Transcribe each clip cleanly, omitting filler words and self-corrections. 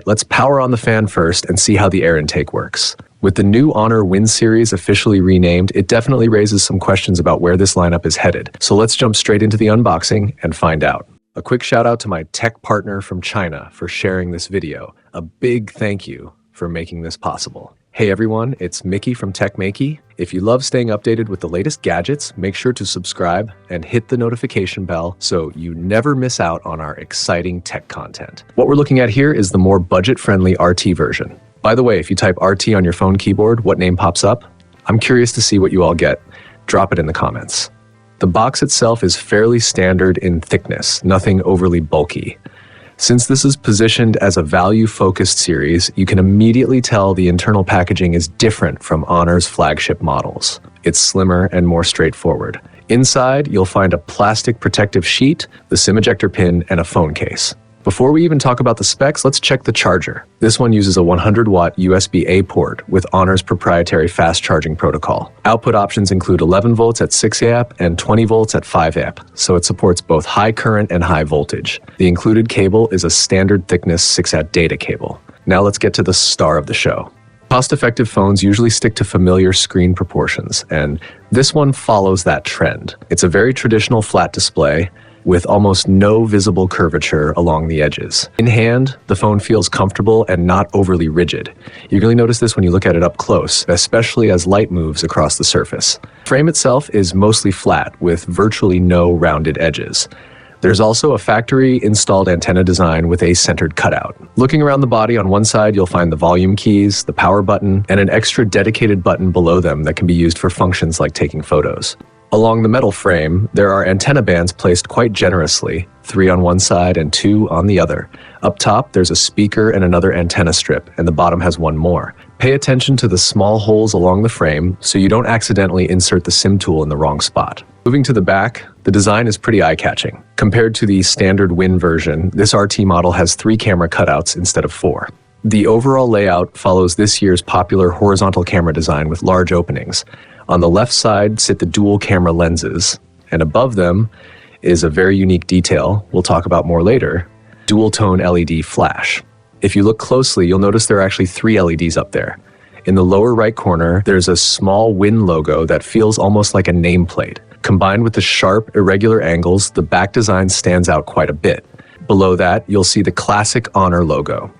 right, let's power on the fan first and see how the air intake works. With the new Honor Win Series officially renamed, it definitely raises some questions about where this lineup is headed. So let's jump straight into the unboxing and find out. A quick shout out to my tech partner from China for sharing this video. A big thank you for making this possible. Hey everyone, it's Maiky from techmaiky. If you love staying updated with the latest gadgets, make sure to subscribe and hit the notification bell so you never miss out on our exciting tech content. What we're looking at here is the more budget-friendly RT version. By the way, if you type RT on your phone keyboard, what name pops up? I'm curious to see what you all get. Drop it in the comments. The box itself is fairly standard in thickness, nothing overly bulky. Since this is positioned as a value-focused series, you can immediately tell the internal packaging is different from Honor's flagship models. It's slimmer and more straightforward. Inside, you'll find a plastic protective sheet, the SIM ejector pin, and a phone case. Before we even talk about the specs, let's check the charger. This one uses a 100-watt USB-A port with Honor's proprietary fast charging protocol. Output options include 11 volts at 6 amp and 20 volts at 5 amp, so it supports both high current and high voltage. The included cable is a standard thickness 6AT data cable. Now let's get to the star of the show. Cost-effective phones usually stick to familiar screen proportions, and this one follows that trend. It's a very traditional flat display, with almost no visible curvature along the edges. In hand, the phone feels comfortable and not overly rigid. You really notice this when you look at it up close, especially as light moves across the surface. The frame itself is mostly flat, with virtually no rounded edges. There's also a factory-installed antenna design with a centered cutout. Looking around the body, on one side you'll find the volume keys, the power button, and an extra dedicated button below them that can be used for functions like taking photos. Along the metal frame, there are antenna bands placed quite generously, 3 on one side and 2 on the other. Up top, there's a speaker and another antenna strip, and the bottom has one more. Pay attention to the small holes along the frame so you don't accidentally insert the SIM tool in the wrong spot. Moving to the back, the design is pretty eye-catching. Compared to the standard Win version, this RT model has 3 camera cutouts instead of 4. The overall layout follows this year's popular horizontal camera design with large openings. On the left side sit the dual camera lenses, and above them is a very unique detail we'll talk about more later, dual tone LED flash. If you look closely, you'll notice there are actually 3 LEDs up there. In the lower right corner, there's a small Win logo that feels almost like a nameplate. Combined with the sharp, irregular angles, the back design stands out quite a bit. Below that, you'll see the classic Honor logo.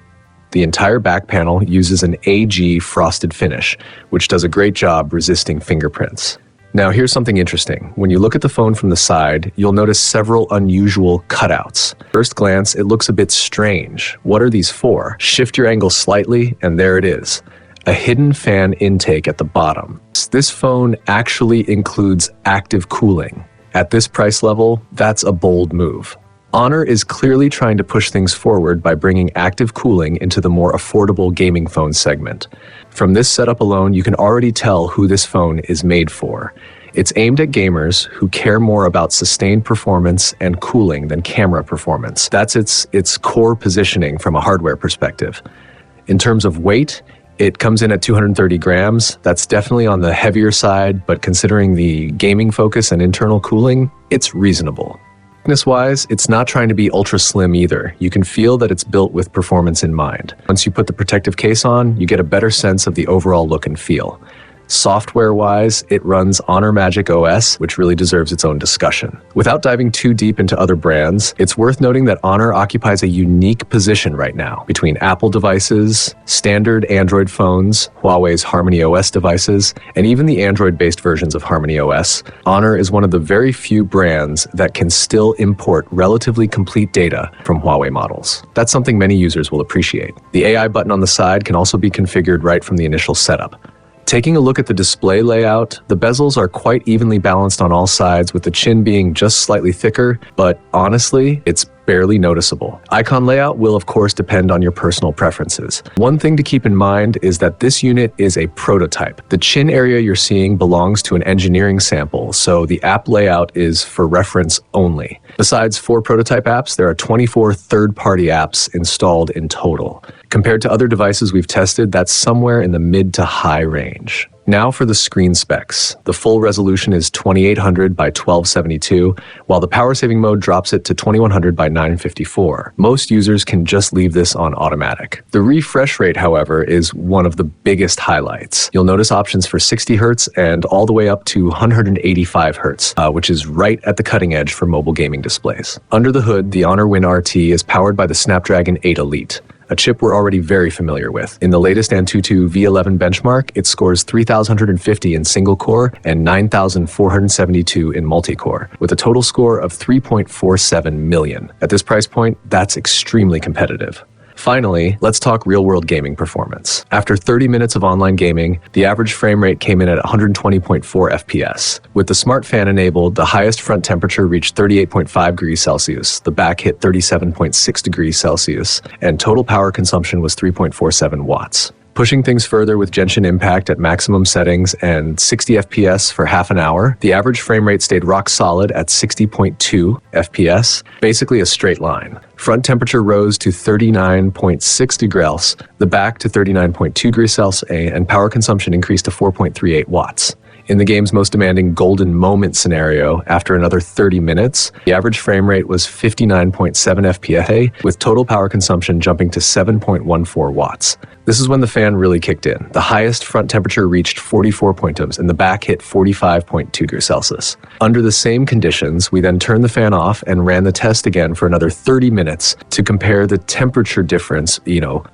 The entire back panel uses an AG frosted finish, which does a great job resisting fingerprints. Now here's something interesting. When you look at the phone from the side, you'll notice several unusual cutouts. First glance, it looks a bit strange. What are these for? Shift your angle slightly, and there it is. A hidden fan intake at the bottom. This phone actually includes active cooling. At this price level, that's a bold move. Honor is clearly trying to push things forward by bringing active cooling into the more affordable gaming phone segment. From this setup alone, you can already tell who this phone is made for. It's aimed at gamers who care more about sustained performance and cooling than camera performance. That's its core positioning from a hardware perspective. In terms of weight, it comes in at 230 grams. That's definitely on the heavier side, but considering the gaming focus and internal cooling, it's reasonable. Thickness-wise, it's not trying to be ultra slim either. You can feel that it's built with performance in mind. Once you put the protective case on, you get a better sense of the overall look and feel. Software-wise, it runs Honor Magic OS, which really deserves its own discussion. Without diving too deep into other brands, it's worth noting that Honor occupies a unique position right now between Apple devices, standard Android phones, Huawei's Harmony OS devices, and even the Android-based versions of Harmony OS. Honor is one of the very few brands that can still import relatively complete data from Huawei models. That's something many users will appreciate. The AI button on the side can also be configured right from the initial setup. Taking a look at the display layout, the bezels are quite evenly balanced on all sides, with the chin being just slightly thicker, but honestly, it's barely noticeable. Icon layout will of course depend on your personal preferences. One thing to keep in mind is that this unit is a prototype. The chin area you're seeing belongs to an engineering sample, so the app layout is for reference only. Besides 4 prototype apps, there are 24 third-party apps installed in total. Compared to other devices we've tested, that's somewhere in the mid to high range. Now for the screen specs. The full resolution is 2800 by 1272, while the power saving mode drops it to 2100 by 954. Most users can just leave this on automatic. The refresh rate, however, is one of the biggest highlights. You'll notice options for 60 Hz and all the way up to 185 Hz, which is right at the cutting edge for mobile gaming displays. Under the hood, the Honor Win RT is powered by the Snapdragon 8 Elite, a chip we're already very familiar with. In the latest Antutu V11 benchmark, it scores 3,150 in single-core and 9,472 in multi-core, with a total score of 3.47 million. At this price point, that's extremely competitive. Finally, let's talk real-world gaming performance. After 30 minutes of online gaming, the average frame rate came in at 120.4 FPS. With the smart fan enabled, the highest front temperature reached 38.5 degrees Celsius, the back hit 37.6 degrees Celsius, and total power consumption was 3.47 watts. Pushing things further with Genshin Impact at maximum settings and 60 FPS for half an hour, the average frame rate stayed rock solid at 60.2 FPS, basically a straight line. Front temperature rose to 39.6 degrees, the back to 39.2 degrees Celsius, and power consumption increased to 4.38 watts. In the game's most demanding golden moment scenario, after another 30 minutes, the average frame rate was 59.7 FPS, with total power consumption jumping to 7.14 watts. This is when the fan really kicked in. The highest front temperature reached 44 pointums and the back hit 45.2 degrees Celsius. Under the same conditions, we then turned the fan off and ran the test again for another 30 minutes to compare the temperature difference,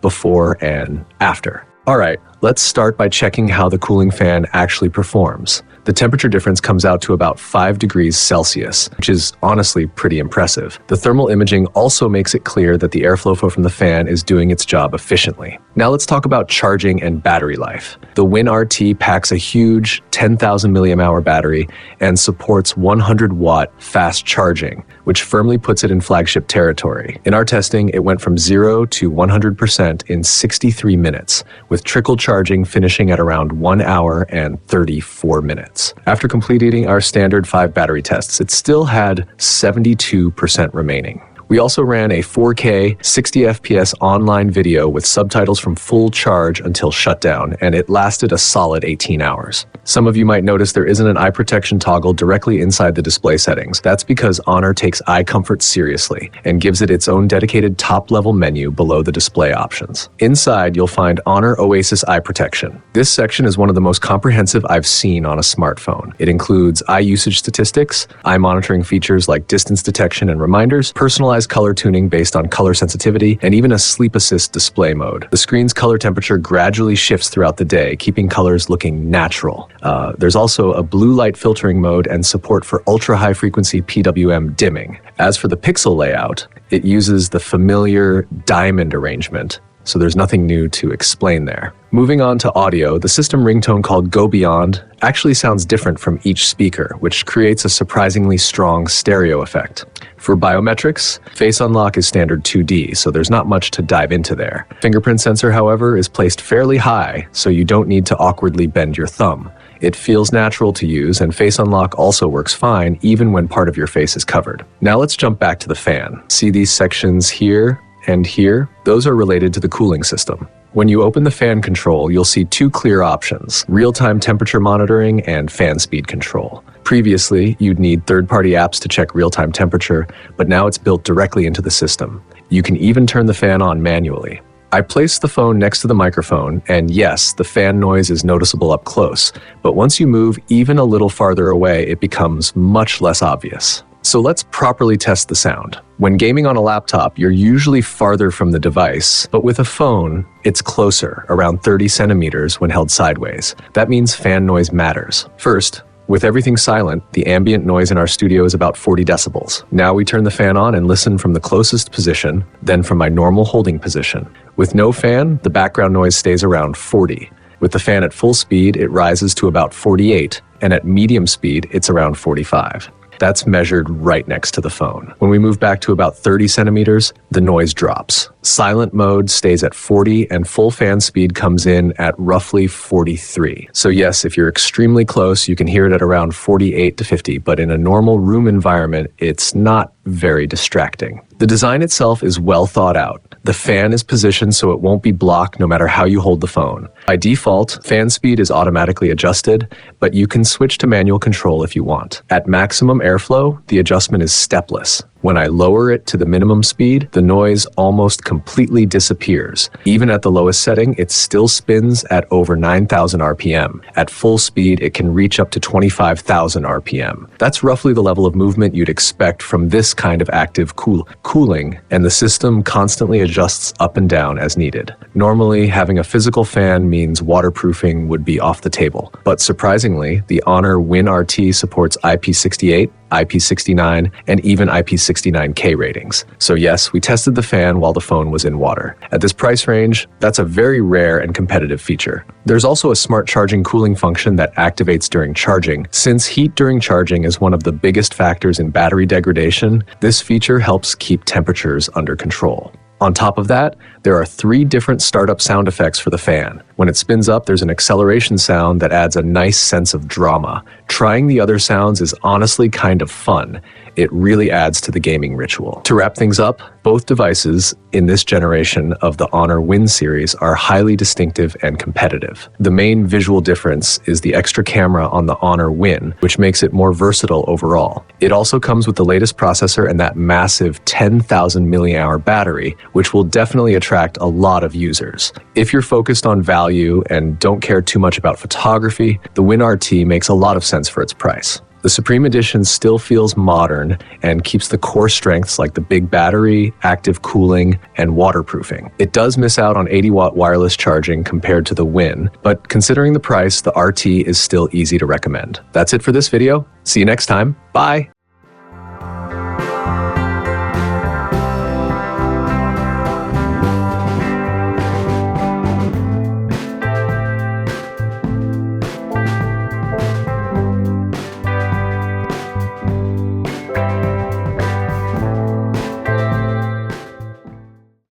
before and after. All right, let's start by checking how the cooling fan actually performs. The temperature difference comes out to about 5 degrees Celsius, which is honestly pretty impressive. The thermal imaging also makes it clear that the airflow from the fan is doing its job efficiently. Now let's talk about charging and battery life. The Win RT packs a huge 10,000 mAh battery and supports 100-watt fast charging, which firmly puts it in flagship territory. In our testing, it went from 0 to 100% in 63 minutes, with trickle charging finishing at around 1 hour and 34 minutes. After completing our standard 5 battery tests, it still had 72% remaining. We also ran a 4K 60 FPS online video with subtitles from full charge until shutdown, and it lasted a solid 18 hours. Some of you might notice there isn't an eye protection toggle directly inside the display settings. That's because Honor takes eye comfort seriously and gives it its own dedicated top-level menu below the display options. Inside, you'll find Honor Oasis Eye Protection. This section is one of the most comprehensive I've seen on a smartphone. It includes eye usage statistics, eye monitoring features like distance detection and reminders, personalized color tuning based on color sensitivity, and even a sleep assist display mode. The screen's color temperature gradually shifts throughout the day, keeping colors looking natural. There's also a blue light filtering mode and support for ultra-high frequency PWM dimming. As for the pixel layout, it uses the familiar diamond arrangement, so there's nothing new to explain there. Moving on to audio, the system ringtone called Go Beyond actually sounds different from each speaker, which creates a surprisingly strong stereo effect. For biometrics, face unlock is standard 2D, so there's not much to dive into there. Fingerprint sensor, however, is placed fairly high, so you don't need to awkwardly bend your thumb. It feels natural to use, and face unlock also works fine, even when part of your face is covered. Now let's jump back to the fan. See these sections here and here? Those are related to the cooling system. When you open the fan control, you'll see 2 clear options: real-time temperature monitoring and fan speed control. Previously, you'd need third-party apps to check real-time temperature, but now it's built directly into the system. You can even turn the fan on manually. I placed the phone next to the microphone, and yes, the fan noise is noticeable up close, but once you move even a little farther away, it becomes much less obvious. So let's properly test the sound. When gaming on a laptop, you're usually farther from the device, but with a phone, it's closer, around 30 centimeters when held sideways. That means fan noise matters. First, with everything silent, the ambient noise in our studio is about 40 decibels. Now we turn the fan on and listen from the closest position, then from my normal holding position. With no fan, the background noise stays around 40. With the fan at full speed, it rises to about 48, and at medium speed, it's around 45. That's measured right next to the phone. When we move back to about 30 centimeters, the noise drops. Silent mode stays at 40 and full fan speed comes in at roughly 43. So yes, if you're extremely close, you can hear it at around 48 to 50, but in a normal room environment, it's not very distracting. The design itself is well thought out. The fan is positioned so it won't be blocked no matter how you hold the phone. By default, fan speed is automatically adjusted, but you can switch to manual control if you want. At maximum airflow, the adjustment is stepless. When I lower it to the minimum speed, the noise almost completely disappears. Even at the lowest setting, it still spins at over 9,000 RPM. At full speed, it can reach up to 25,000 RPM. That's roughly the level of movement you'd expect from this kind of active cooling, and the system constantly adjusts up and down as needed. Normally, having a physical fan means waterproofing would be off the table. But surprisingly, the Honor Win RT supports IP68, IP69, and even IP69K ratings. So yes, we tested the fan while the phone was in water. At this price range, that's a very rare and competitive feature. There's also a smart charging cooling function that activates during charging. Since heat during charging is one of the biggest factors in battery degradation, this feature helps keep temperatures under control. On top of that, there are 3 different startup sound effects for the fan. When it spins up, there's an acceleration sound that adds a nice sense of drama. Trying the other sounds is honestly kind of fun. It really adds to the gaming ritual. To wrap things up, both devices in this generation of the Honor Win series are highly distinctive and competitive. The main visual difference is the extra camera on the Honor Win, which makes it more versatile overall. It also comes with the latest processor and that massive 10,000 mAh battery, which will definitely attract a lot of users. If you're focused on value and don't care too much about photography, the Win RT makes a lot of sense for its price. The Supreme Edition still feels modern and keeps the core strengths like the big battery, active cooling, and waterproofing. It does miss out on 80-watt wireless charging compared to the Win, but considering the price, the RT is still easy to recommend. That's it for this video. See you next time. Bye!